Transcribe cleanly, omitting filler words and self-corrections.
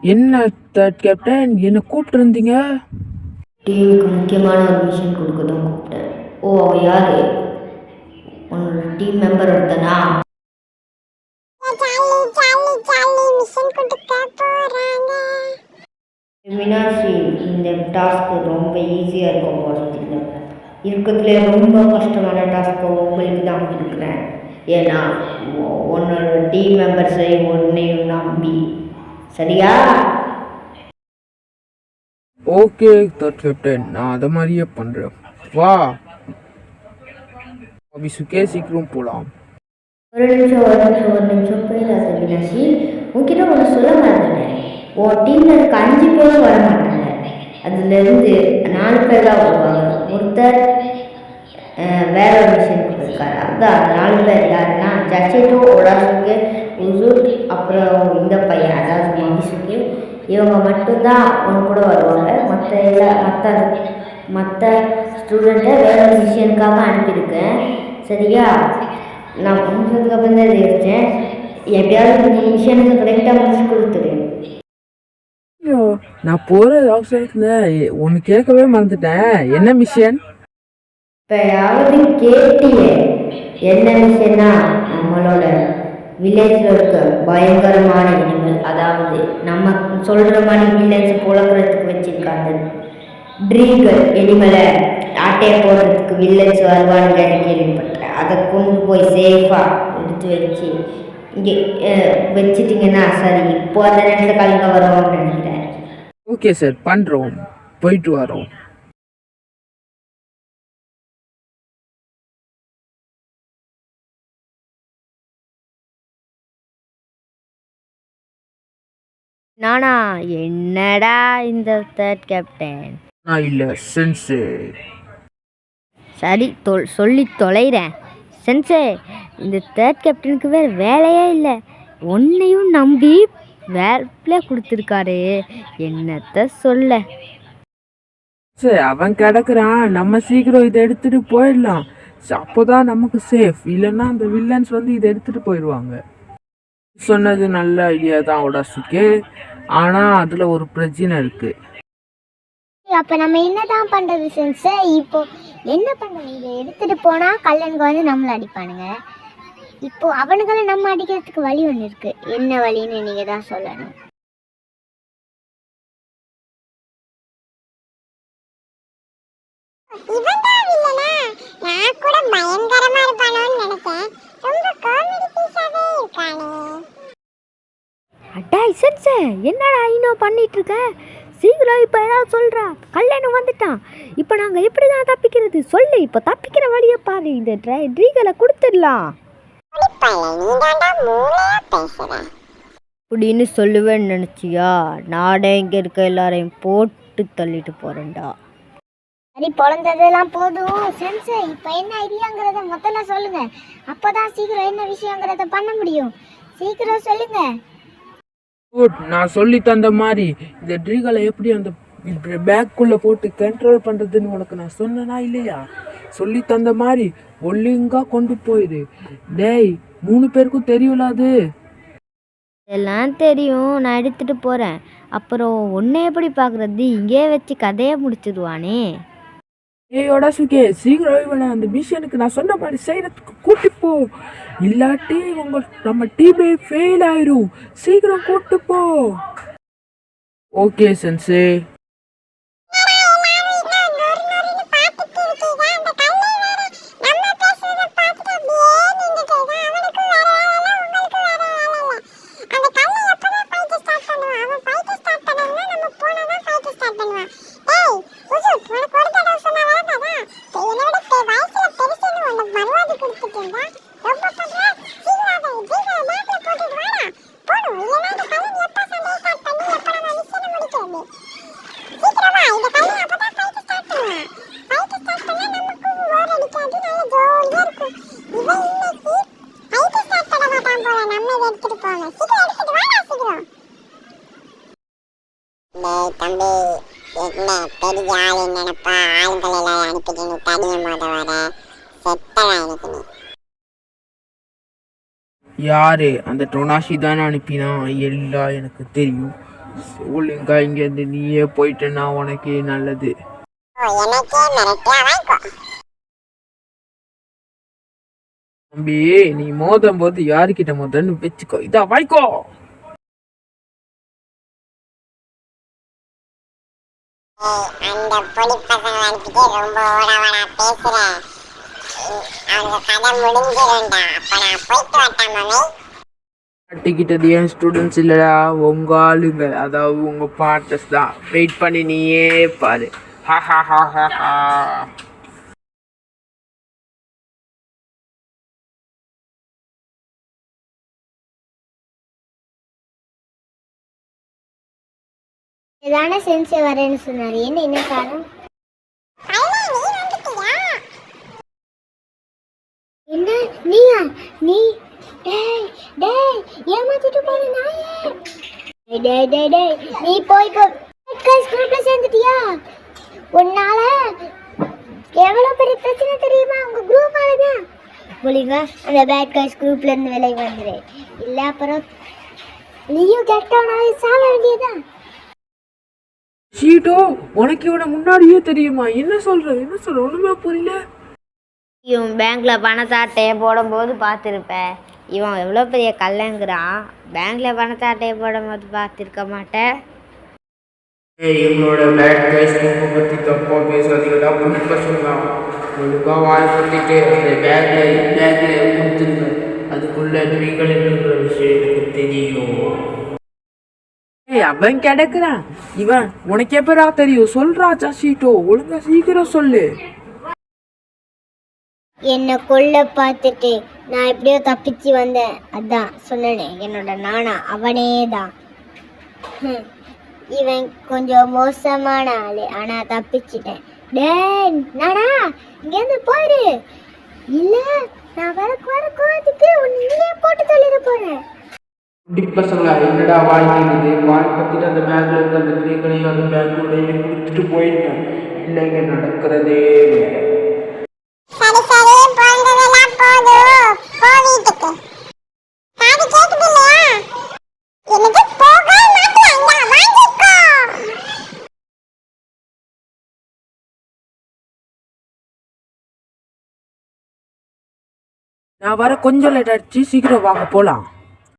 என்ன third captain, என்ன கூப்பிட்டு இருந்தீங்க? டீமுக்கு முக்கியமான ஒரு மிஷன் கொடுக்க தான் கூப்பிட்டேன். ஓ, அவ யாரு? உன்னோட டீம் மெம்பர் ஒருத்தனா? மீனாட்சி, இந்த டாஸ்க்கு ரொம்ப ஈஸியாக இருக்கும் போகிறதில்ல. இருக்கிறதுலே ரொம்ப கஷ்டமான டாஸ்க்கு உங்களுக்கு தான் கொடுக்குறேன். ஏன்னா உன்னோட டீம் மெம்பர்ஸை உன்னையும் நம்பி. சரியா? ஓகே தேர்ட் கேப்டன், நான் அதை மாதிரியே பண்ணுறேன். வா அபிசுக்கே, சீக்கிரம் போகலாம். ஒரு நிமிஷம் போயிடாத மீனாட்சி. உன்கிட்ட ஒன்று சொல்ல மாட்டேன். உன் டீமில் இருக்க 5 பேரும் வர மாட்டாங்க. அதுலேருந்து 4 பேர் தான் வருவாங்க. ஒருத்தர் வேற ஒரு மிஷனுக்கு போயிருக்காரு. அதுதான் 4 பேர் யாருன்னா ஜக்ஷேட்டோ, ஒடாசுக்கு, உசூட், அப்புறம் இந்த பையன் அதாவது மபிசுக்கு. இவங்க மட்டும்தான் உன் கூட வருவாங்க. மற்ற ஸ்டூடெண்ட்டை வேற மிஷனுக்காக அனுப்பியிருக்கேன். சரியா? நான் முடிஞ்சதுக்கு அப்புறம் தான் யோசித்தேன். எப்படியாவது 3 மிஷனுக்கு கரெக்டாக முடிச்சு கொடுத்துரு. ஐயோ, நான் போகிற அவசரத்தில் ஒன்று கேட்கவே மறந்துட்டேன். என்ன மிஷன்? இப்போயாவது கேட்டியே. என்ன மிஷன்னா, நம்மளோட வில்லேஜில் இருக்க பயங்கரமான இனிமல், அதாவது நம்ம சொல்கிற மாதிரி வில்லேஜ் புழக்கிறதுக்கு வச்சுருக்காங்க ட்ரீகல் எனிமலை ஆட்டையை போடுறதுக்கு வில்லேஜ் வருவான்னு கேள்விப்பட்டேன். அதை கொண்டு போய் சேஃபாக எடுத்து வச்சு இங்கே வச்சிட்டிங்கன்னா சரி. இப்போ அந்த நேரத்தில் கலங்க வருவோம்னு நினைக்கிறேன். ஓகே சார், பண்ணுறோம். போயிட்டு வரோம். நானா? என்னடா இந்த தேர்ட் கேப்டன்? நான் இல்லை, சென்சே. சரி, சொல்லி தொலைகிறேன். சென்சே, இந்த தேர்ட் கேப்டனுக்கு வேறு வேலையே இல்லை. உன்னையும் நம்பி வேலை கொடுத்துருக்காரு. என்னத்த சொல்ல. சரி, அவன் கிடக்குறான். நம்ம சீக்கிரம் இதை எடுத்துட்டு போயிடலாம். அப்போதான் நமக்கு சேஃப். இல்லைன்னா அந்த வில்லன்ஸ் வந்து இதை எடுத்துட்டு போயிடுவாங்க. சொன்னது நல்ல ஐடியா தான் ஒடாசுக்கே, ஆனால் அதில் ஒரு பிரச்சனை இருக்கு. அப்போ நம்ம என்னதான் பண்ணுறது சென்சே? இப்போ என்ன பண்ணுறது? இதை எடுத்துகிட்டு போனால் கல்லனுக்கு வந்து நம்மளை அடிப்பானுங்க. இப்போ அவனுங்களை நம்ம அடிக்கிறதுக்கு வழி ஒன்று இருக்குது. என்ன வழின்னு நீங்கள் தான் சொல்லணும். நான் கூட பயங்கரமா இருப்பானோன்னு நினைச்சேன். ரொம்ப காமெடி பீஸாவே இருக்கானே. அடா சென்சே, என்னடா இன்னும் பண்ணிட்டு இருக்க? சீக்கிரம் இப்போ ஏதாவது சொல்கிறா. கல்யாணம் வந்துட்டான். இப்போ நாங்கள் எப்படி தான் தப்பிக்கிறது? சொல்லு, இப்போ தப்பிக்கிற வழியை பாரு. இந்த ட்ரீகளை கொடுத்துடலாம் அப்படின்னு சொல்லுவேன்னு நினச்சியா? நாடே இங்கே இருக்க எல்லாரையும் போட்டு தள்ளிட்டு போகிறேன்டா. சரி, பொழந்ததெல்லாம் போதும் சென்சே. இப்போ என்ன ஐடியாங்கிறத முதல்ல சொல்லுங்க. அப்போதான் சீக்கிரம் என்ன விஷயங்கிறத பண்ண முடியும். சீக்கிரம் சொல்லுங்க. நான் சொல்லி தந்த மாதிரி இந்த ட்ரீகளை எப்படி அந்த பேக்குள்ளே போட்டு கண்ட்ரோல் பண்ணுறதுன்னு உனக்கு நான் சொன்னனா இல்லையா? சொல்லி தந்த மாதிரி ஒழுங்கா கொண்டு போயிடு. டேய், 3 பேருக்கும் தெரியும்ல அது? எல்லாம் தெரியும். நான் எடுத்துகிட்டு போகிறேன். அப்புறம் ஒன்றை எப்படி பார்க்குறது? இங்கே வச்சு கதையை முடிச்சிடுவானே. ஏய் ஒடாசுக்கே, சீக்கிரம் இவனை அந்த மிஷனுக்கு நான் சொன்ன மாதிரி செய்யறதுக்கு கூட்டி போ. இல்லாட்டி நம்ம டீமே ஃபெயில் ஆயிரும். சீக்கிரம் கூட்டு போ. Okay sensei. தம்பி, என்ன பெரிய ஆளு நினைப்பா? ஆளுங்களை எல்லாம் அனுப்பிட்டு நீ தனியா மோத வர செத்தவா எனக்கு நீ. யாரு? அந்த டொனாஷி தானே அனுப்பினா? எல்லாம் எனக்கு தெரியும். ஒழுங்கா இங்கேருந்து நீயே போயிட்டேன்னா உனக்கே நல்லது. தம்பி, நீ மோதும் போது யாருக்கிட்ட மோதன்னு வச்சுக்கோ. இதா வாய்க்கோ. அந்த பொடி பசங்க அனுப்பிட்டு ரொம்ப ஓட பேசுறேன். அவங்க கதை முடிஞ்சிரும்டா. அப்ப நான் போயிட்டு வரட்டேன் மாமி. கட்டிக்கிட்டது ஏன் ஸ்டூடெண்ட்ஸ் இல்லடா, உங்க ஆளுங்க, அதாவது உங்க பார்ட்டர்ஸ் தான். வெயிட் பண்ணி நீயே பாரு. இதான சென்ஸ் வரேன்னு சொன்னாரு. என்ன காரணம்? என்ன நீயா? நீ டேய் டேய் ஏமாத்திட்டு போற நாயே. டேய் டேய் டேய் நீ போய் ஸ்கூல்ல சேர்ந்துட்டியா? உன்னால எவ்வளவு பெரிய பிரச்சனை தெரியுமா? உங்க குரூப்பால தான். ஒழுங்கா அந்த பேட் காய்ஸ் குரூப்ல இருந்து விலை வந்துரு. இல்ல அப்புறம் நீயும் கெட்டவனாவே சாக வேண்டியதான். ஷீட்டோ, உனக்கு இவனை முன்னாடியே தெரியுமா? என்ன சொல்ற ஒண்ணுமே புரியல. இவன் பேங்க்ல பணத்தாட்டையை போடும்போது பார்த்துருப்பேன். இவன் எவ்வளோ பெரிய கல்லங்கிறான். பேங்க்ல பணத்தாட்டையை போடும்போது பார்த்துருக்க மாட்டேன். இவங்களோட பேட் கைஸ் பற்றி தப்பா பேசாதீங்கடா. புடிப்ப சொல்லலாம். ஒழுங்கா வாய் பற்றிட்டு அந்த பேக்ல கொடுத்துருங்க. அதுக்குள்ள நீங்கள் என்னங்கிற விஷயம் எனக்கு தெரியும். அவன் கிடக்குறான். இவன் உனக்கு எப்படா தெரியும்? சொல்றா சஷீட்டோ, ஒழுங்கா சீக்கிரம் சொல்லு. என்னை கொல்ல பார்த்துட்டு நான் எப்படியோ தப்பிச்சு வந்தேன். அதான் சொன்னேனே, என்னோட நானா அவனே தான். இவன் கொஞ்சம் மோசமான ஆளு, ஆனா தப்பிச்சிட்டேன். டேய் நானா, இங்கேருந்து போயிடு. இல்ல நான் வர கோவத்துக்கு உன்னை இங்கே போட்டு தள்ளிட போறேன். பசங்களா, என்னடா வாழ்க்கைக்குது? வாய் பத்திட்டு அந்த பேங்க்ல இருக்க அந்த கிரீக்களையும் அந்த பேங்க்குள்ளேயே கொடுத்துட்டு போயிருக்கேன். இல்லைங்க, நடக்கிறதே வேற. சரி போனதெல்லாம் போதும். போ வீட்டுக்கு. காது கேக்குது இல்லையா? எனக்கு போக மாட்டியா? வாங்கிக்கோ. நான் வர கொஞ்சம் லேட் ஆயிடுச்சு. சீக்கிரம் வாங்க போலாம்.